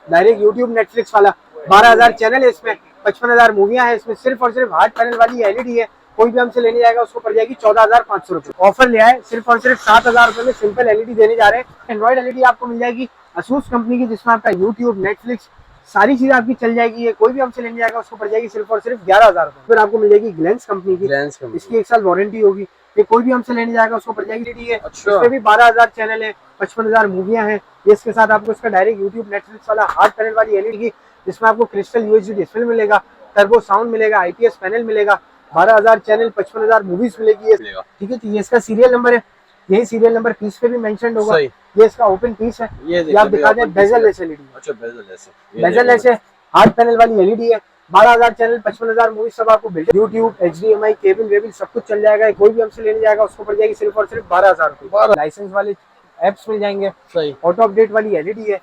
Direct YouTube Netflix वाला। 12,000 channel है इसमें, 55,000 मूवियां हैं इसमें। सिर्फ और सिर्फ हार्ड पैनल वाली एलईडी है। कोई भी हमसे लेने जाएगा उसको पड़ जाएगी 14,500 रुपए। ऑफर लिया है, सिर्फ और सिर्फ 7,000 रुपए में सिंपल एलईडी देने जा रहे हैं। एंड्रॉइड एलईडी आपको मिल जाएगी असूस कंपनी की, जिसमें आपका यूट्यूब, नेटफ्लिक्स सारी चीजें आपकी चल जाएगी। ये कोई भी हमसे लेने जाएगा उसको पड़ जाएगी सिर्फ और सिर्फ 11,000 रुपए। फिर आपको मिल जाएगी ग्लेंस कंपनी की, इसकी 1 साल वारंटी होगी। ये कोई भी हमसे लेने जाएगा उसको पड़ जाएगी एलईडी है। इसमें भी 12,000 चैनल है, 55,000 मूवियां हैं। ये इसके साथ आपको इसका डायरेक्ट यूट्यूब नेटफ्लिक्स वाला हार्ड पैनल वाली एलईडी, जिसमें आपको क्रिस्टल यूएसडी डिस्प्ले मिलेगा, टर्बो साउंड मिलेगा, आईपीएस पैनल मिलेगा, 12,000 चैनल, 55,000 मूवीज मिलेगी। ठीक है, तो ये इसका सीरियल नंबर है। यही सीरियल नंबर पीस पे भी मेंशन होगा। ये इसका ओपन पीस है। ये आप दिखा दें, बेजल-लेस एलईडी। अच्छा, बेजल-लेस है, हार्ड पैनल वाली एलईडी है। 12,000 चैनल, 55,000 मूवी सब आपको बिल्ट यूट्यूब, एचडीएमआई, केबल वेबल सब कुछ चल जाएगा। कोई भी हमसे लेने जाएगा उसको पड़ जाएगी सिर्फ और सिर्फ 12,000 रुपए। लाइसेंस वाले एप्स मिल जाएंगे, ऑटो अपडेट वाली एलईडी है।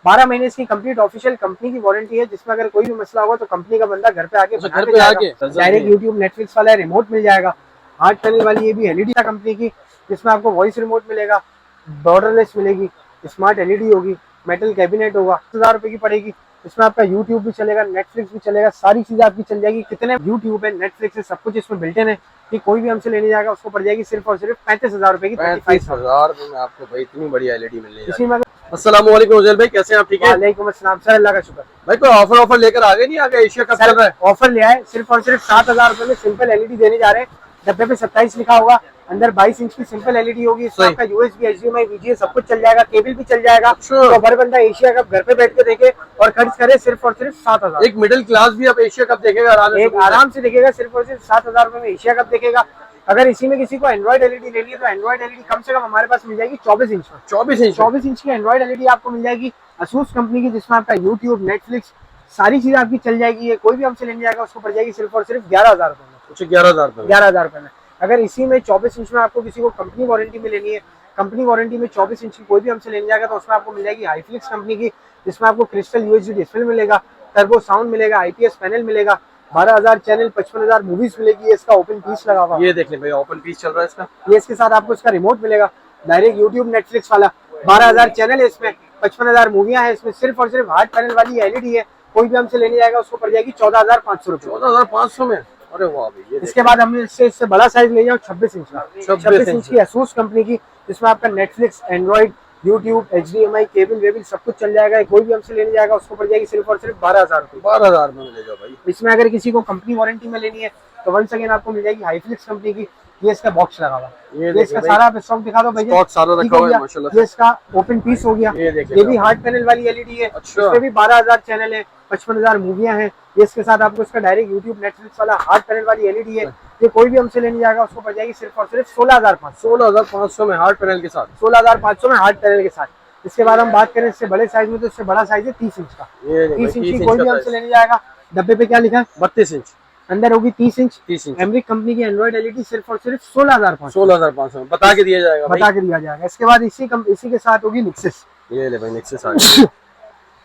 12 महीने इसकी कंप्लीट ऑफिशियल कंपनी की वारंटी है, जिसमें अगर कोई भी मसला होगा तो कंपनी का बंदा घर पे आके डायरेक्ट यूट्यूब नेटफ्लिक्स वाला रिमोट मिल जाएगा। हार्ड पैनल वाली ये भी एलईडी है कंपनी की, जिसमें आपको वॉइस रिमोट मिलेगा, बॉर्डरलेस मिलेगी, स्मार्ट एलईडी होगी, मेटल कैबिनेट होगा। 10,000 रुपए की पड़ेगी। इसमें आपका यूट्यूब भी चलेगा, नेटफ्लिक्स भी चलेगा, सारी चीजें आपकी चल जाएगी। कितने यूट्यूब है, नेटफ्लिक्स है, सब कुछ इसमें बिल्टन है। कि कोई भी हमसे लेने जाएगा उसको पड़ जाएगी सिर्फ और सिर्फ 35,000 रुपए की। 35,000 में आपको भाई इतनी बढ़िया एलईडी मिलने जा रही है। अस्सलाम वालेकुम उजैल भाई, कैसे हैं आप? ठीक है, वालेकुम अस्सलाम सर, अल्लाह का शुक्र। भाई कोई ऑफर लेकर आ गए? नहीं आ गए? एशिया कप चल रहा है, ऑफर लिया है। सिर्फ और सिर्फ 7,000 रुपए में सिंपल एलईडी देने जा रहे हैं। डब्बे पे 27 लिखा होगा, अंदर 22 इंच की सिंपल एलईडी होगी। इसमें आपका यूएसबी, एचडीएमआई, वीजीए सब कुछ चल जाएगा, केबल भी चल जाएगा। तो हर बंदा एशिया कप घर पे बैठ के देखे और खर्च करे सिर्फ और सिर्फ 7,000। एक मिडिल क्लास भी अब एशिया कप देखेगा, आराम से देखेगा। सिर्फ और सिर्फ 7,000 रुपए में एशिया कप देखेगा। अगर इसी में किसी को एंड्रॉइड एलईडी लेनी है तो एंड्रॉइड एलईडी कम से कम हमारे पास मिल जाएगी 24 इंच में। 24 इंच की एंड्रॉइड एलईडी आपको मिल जाएगी असूस कंपनी की, जिसमें आपका यूट्यूब, नेटफ्लिक्स सारी चीजें आपकी चल जाएगी। ये कोई भी हमसे लेने जाएगा उसको पड़ जाएगी सिर्फ और सिर्फ 11,000 रुपए में। 11,000 रुपए में। अगर इसी में 24 इंच में आपको किसी को कंपनी वारंटी में लेनी है, कंपनी वारंटी में 24 इंच की कोई भी हमसे लेने जाएगा तो उसमें आपको मिल जाएगी हाईफ्लिक्स कंपनी की, जिसमें आपको क्रिस्टल यूएसडी डिस्प्ले मिलेगा, टर्बो साउंड मिलेगा, आईपीएस पैनल मिलेगा, 12,000 चैनल, 55,000 मूवीज मिलेगी। इसका ओपन पीस लगा हुआ, ये देख लें भाई, ओपन पीस चल रहा है इसका। ये इसके साथ आपको इसका रिमोट मिलेगा, डायरेक्ट यूट्यूब नेटफ्लिक्स वाला। 12,000 चैनल है इसमें, 55,000 मूवियां हैं इसमें। सिर्फ और सिर्फ हार्ड पैनल वाली एलईडी है। कोई भी हमसे लेने जाएगा उसको पड़ जाएगी 14,500 रुपए। 14,500 में? अरे वाह भाई। इसके बाद हमने इससे बड़ा साइज ले जाओ 26 इंच का, 26 इंच की असूस कंपनी की, जिसमें आपका Netflix, Android, YouTube, HDMI, cable वेबल सब कुछ चल जाएगा। कोई भी हमसे लेने जाएगा उसको पड़ जाएगी सिर्फ और सिर्फ 12,000 रुपए। 12,000 में ले जाओ भाई। इसमें अगर किसी को कंपनी वारंटी में लेनी है तो वंस अगेन आपको मिल जाएगी हाईफ्लिक्स कंपनी की। ये इसका बॉक्स लगा हुआ, ये इसका सारा स्टॉक दिखा दो भैया। स्टॉक सारा रखा हुआ है माशाल्लाह। ये इसका ओपन पीस हो गया। ये भी हार्ड पैनल वाली एलईडी है। इसमें भी 12,000 चैनल है, 55,000 मूवियां हैं। ये इसके साथ आपको इसका डायरेक्ट यूट्यूब, नेटफ्लिक्स वाला हार्ड पैनल वाली एलईडी है। ये कोई भी हमसे लेने जाएगा उसको पड़ जाएगी सिर्फ और सिर्फ 16,500 में हार्ड पैनल के साथ। 16,500 में हार्ड पैनल के साथ। इसके बाद हम बात करें इससे बड़े साइज में, तो इससे बड़ा साइज है 30 इंच का। 30 इंच की कोई भी हमसे लेने जाएगा। डब्बे पे क्या लिखा है? 32 इंच, अंदर होगी 30 इंच। एमरिक कंपनी की एंड्रॉइड एलईडी सिर्फ और सिर्फ 16,500 में बता के दिया जाएगा, बता के दिया जाएगा। इसके बाद इसी के साथ होगी निक्सिस। ये ले भाई, निक्सिस आ गई।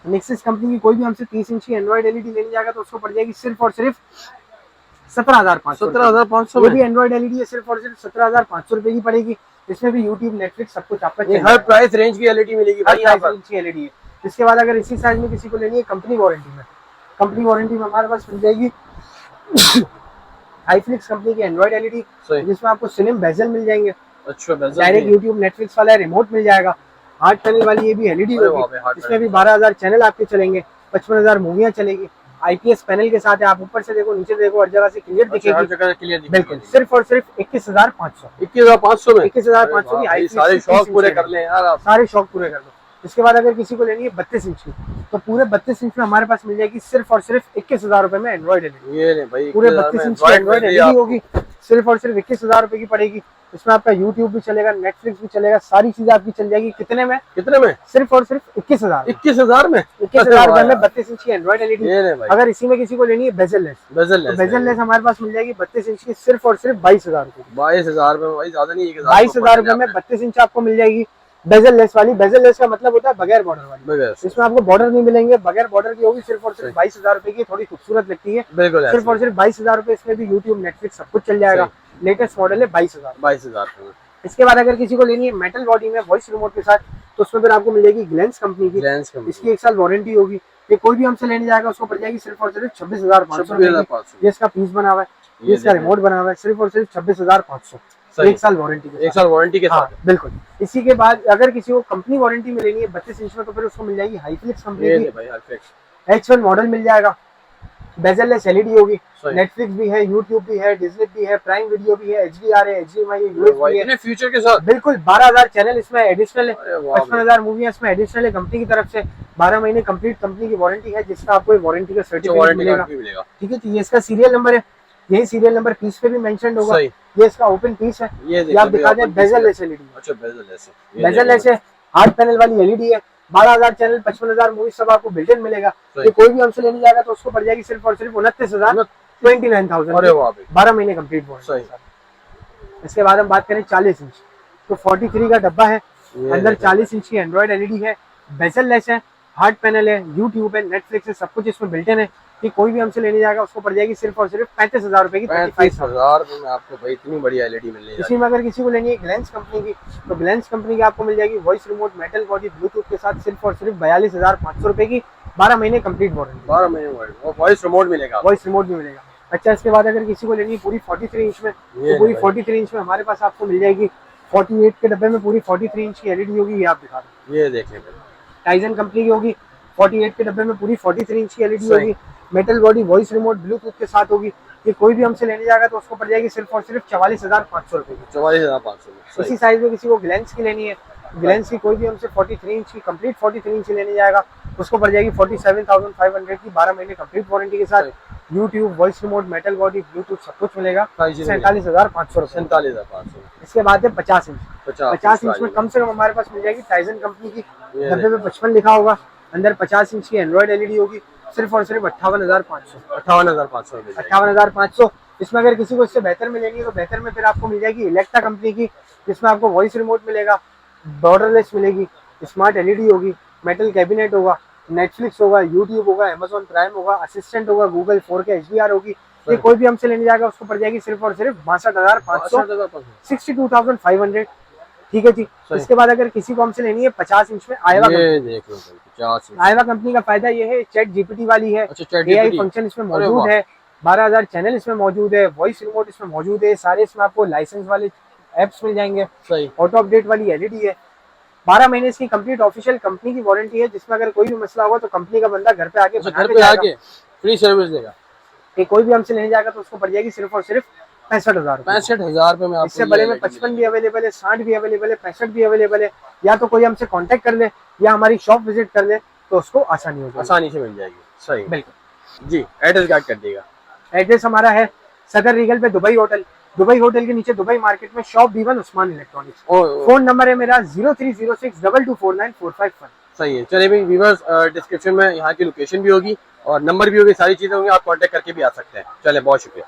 निक्सिस कंपनी की कोई भी हमसे 30 इंच की एंड्रॉइड एलईडी लेने जाएगा तो उसको पड़ जाएगी सिर्फ और सिर्फ 17,500। ये भी एंड्रॉइड एलईडी है, सिर्फ और सिर्फ 17,500 रुपए की पड़ेगी। इसमें भी यूट्यूब, नेटफ्लिक्स सब कुछ आपका हर प्राइस रेंज की एलईडी मिलेगी भाई, हर प्राइस रेंज की एलईडी है। इसके बाद अगर इसी साइज में किसी को लेनी है कंपनी वारंटी में हमारे पास मिल जाएगी हाईफ्लिक्स कंपनी की एंड्रॉइड एलईडी, जिसमें आपको सिनेम बेजल मिल जाएंगे। अच्छा, डायरेक्ट यूट्यूब, नेटफ्लिक्स वाला रिमोट मिल जाएगा। हार्ड पैनल वाली ये भी एलईडी होगी। इसमें भी 12,000 चैनल आपके चलेंगे, 55,000 मूवियां चलेगी। आईपीएस पैनल के साथ है। आप ऊपर से देखो, नीचे देखो, हर जगह से क्लियर दिखेगी। बिल्कुल, सिर्फ और सिर्फ 21,500। 21,500 में 21,500 की सारे शौक पूरे कर लें यार, सारे शौक पूरे कर लो। इसके बाद अगर किसी को लेनी है 32 इंच की, तो पूरे 32 इंच में हमारे पास मिल जाएगी सिर्फ और सिर्फ 21,000 रुपए में एंड्रॉइड एलईडी। ये नहीं भाई, पूरे 32 इंच की एंड्रॉइड एलईडी होगी, सिर्फ और सिर्फ 21,000 रुपए की पड़ेगी। इसमें आपका यूट्यूब भी चलेगा, नेटफ्लिक्स भी चलेगा, सारी चीजें आपकी चल जाएगी। कितने में? सिर्फ और सिर्फ 21,000 में 21,000 रुपए में 32 इंच की एंड्रॉइड एलईडी। अगर इसी में किसी को लेनी है बेजल लेस हमारे पास मिल जाएगी 32 इंच की सिर्फ और सिर्फ 22,000 रुपए। 22,000 में भाई, ज्यादा नहीं, 22,000 रुपए में 32 इंच आपको मिल जाएगी बेजल लेस वाली। बेजल लेस का मतलब होता है बगैर बॉर्डर वाली। इसमें आपको बॉर्डर नहीं मिलेंगे, बगैर बॉर्डर की होगी। सिर्फ और सिर्फ 22,000 रुपए की, थोड़ी खूबसूरत लगती है। सिर्फ और सिर्फ 22,000 रुपए। इसमें भी यूट्यूब, नेटफ्लिक्स सब कुछ चल जाएगा। लेटेस्ट मॉडल है 22,000। इसके बाद अगर किसी को लेनी है मेटल बॉडी में वॉइस रिमोट के साथ, तो उसमें फिर आपको मिल जाएगी ग्लेंस कंपनी की। ग्लेंस कंपनी, इसकी 1 साल वारंटी होगी। ये कोई भी हमसे लेने जाएगा उसको पड़ जाएगी सिर्फ और सिर्फ 26,500। ये इसका पीस बना हुआ है, ये इसका रिमोट बना हुआ है, सिर्फ और सिर्फ 26,500। 1 साल वारंटी के साथ। 1 साल वारंटी के साथ। हाँ, बिल्कुल। इसी के बाद अगर किसी को कंपनी वारंटी में लेनी है 32 इंच में, तो फिर उसको मिल जाएगी हाईफ्लिक्स कंपनी की H1 मॉडल मिल जाएगा। बेजललेस एलईडी होगी, नेटफ्लिक्स भी है, यूट्यूब भी है, डिज्नी भी है, प्राइम वीडियो भी है, HDR है, HDMI है, USB है, फ्यूचर के साथ। बिल्कुल 12,000 चैनल इसमें एडिशनल है, 55,000 मूवियां इसमें एडिशनल है कंपनी की तरफ से। 12 महीने कंप्लीट कंपनी की वारंटी है, जिसका आपको वारंटी का सर्टिफिकेट मिलेगा। ठीक है, तो ये इसका सीरियल नंबर है, यही सीरियल नंबर पीस पे भी मेंशन होगा। ये इसका ओपन पीस है, ये आप दिखा दें। बेजललेस एलईडी, अच्छा बेजललेस है, 8 पैनल वाली एलईडी है, 12,000 चैनल, 55,000 मूवी सब आपको बिल्ट इन मिलेगा। ये कोई भी हमसे लेने जाएगा तो उसको पड़ जाएगी सिर्फ और सिर्फ 29,000, 29,000। 12 महीने कंप्लीट वारंटी। इसके बाद हम बात करें 40 इंच, तो 43 का डब्बा है, अंदर 40 इंच की एंड्रॉइड एलईडी है, बेजललेस है, हार्ड पैनल है, यूट्यूब है, नेटफ्लिक्स है, सब कुछ इसमें बिल्ट इन है। कि कोई भी हमसे लेने जाएगा उसको पड़ जाएगी सिर्फ और सिर्फ 35,000 रुपए की। 35,000 में आपको भाई इतनी बढ़िया एलईडी मिल रही है। इसी में अगर किसी को लेनी है ग्लेंस कंपनी की, तो ग्लेंस कंपनी की आपको मिल जाएगी voice remote, metal body, Bluetooth के साथ सिर्फ और सिर्फ 42,500 रुपए की। 12 महीने कंप्लीट वारंटी। 12 महीने वारंटी, वॉइस रिमोट मिलेगा। वॉइस रिमोट भी मिलेगा। अच्छा, इसके बाद अगर किसी को लेनी है पूरी 43 इंच में, तो पूरी 43 इंच में हमारे पास आपको मिल जाएगी। 48 के डब्बे में पूरी 43 इंच की एलईडी होगी, ये आप दिखा दो। ये देखिए टाइजन कंपनी की होगी, 48 के डब्बे में पूरी 43 इंच की एलईडी होगी, metal body, voice remote, Bluetooth के साथ होगी। ये कोई भी हमसे लेने जाएगा तो उसको पड़ जाएगी सिर्फ और सिर्फ 44,500 रुपए की। 44,500। इसी साइज में किसी को ग्लेंस की लेनी है, ग्लेंस की कोई भी हमसे 43 इंच की कंप्लीट 43 इंच लेने जाएगा उसको पड़ जाएगी 47,500 की। 12 महीने कंप्लीट वारंटी के साथ। YouTube, voice remote, metal body, Bluetooth सब कुछ मिलेगा। 47,500 रुपए। 47,500। इसके बाद है 50 इंच। 50 इंच में कम से कम हमारे पास मिल जाएगी टाइजन कंपनी की, डब्बे में 55 लिखा होगा, अंदर 50 इंच की एंड्रॉइड एलईडी होगी, सिर्फ और सिर्फ 58,500। 58,500। इसमें अगर किसी को इससे बेहतर में लेनी है तो बेहतर में फिर आपको मिल जाएगी इलेक्ट्रा कंपनी की, जिसमें आपको वॉइस रिमोट मिलेगा, बॉर्डरलेस मिलेगी, स्मार्ट एलईडी होगी, मेटल कैबिनेट होगा, नेटफ्लिक्स होगा, यूट्यूब होगा, अमेजॉन प्राइम होगा, असिस्टेंट होगा, गूगल 4K HDR होगी। ये कोई भी हमसे लेने जाएगा उसको पड़ जाएगी सिर्फ और सिर्फ 62,500, 62,500। ठीक है जी। इसके बाद अगर किसी को हमसे लेनी है 50 इंच में आयवा कंपनी का फायदा ये है, चैट जीपीटी वाली है, AI फंक्शन इसमें मौजूद है, 12,000 चैनल इसमें मौजूद है, वॉइस रिमोट इसमें मौजूद है, सारे इसमें आपको लाइसेंस वाले एप्स मिल जाएंगे, ऑटो अपडेट वाली एलईडी है, 12 महीने इसकी कंप्लीट ऑफिशियल कंपनी की वारंटी है, जिसमें अगर कोई भी मसला होगा तो कंपनी का बंदा घर पे आके फ्री सर्विस देगा। कोई भी हमसे लेने जाएगा तो उसको पड़ जाएगी सिर्फ और सिर्फ 65,000। 65,000 रुपए में आपको इससे बड़े में 55 भी अवेलेबल है, 60 भी अवेलेबल है, 65 भी अवेलेबल है। या तो कोई हमसे कांटेक्ट कर ले या हमारी शॉप विजिट कर ले तो उसको आसानी हो जाएगी, आसानी से मिल जाएगी। सही, बिल्कुल जी। एड्रेस गाइड कर देगा। एड्रेस हमारा है सदर रीगल पे दुबई होटल, दुबई होटल के नीचे दुबई मार्केट में shop B1 Usman electronics. Phone number है मेरा 0306224945 1। सही है। चलिए भाई व्यूअर्स, डिस्क्रिप्शन में यहाँ की लोकेशन भी होगी और नंबर भी होगी, सारी चीजें होंगी, आप कांटेक्ट करके भी आ सकते हैं। चले, बहुत शुक्रिया।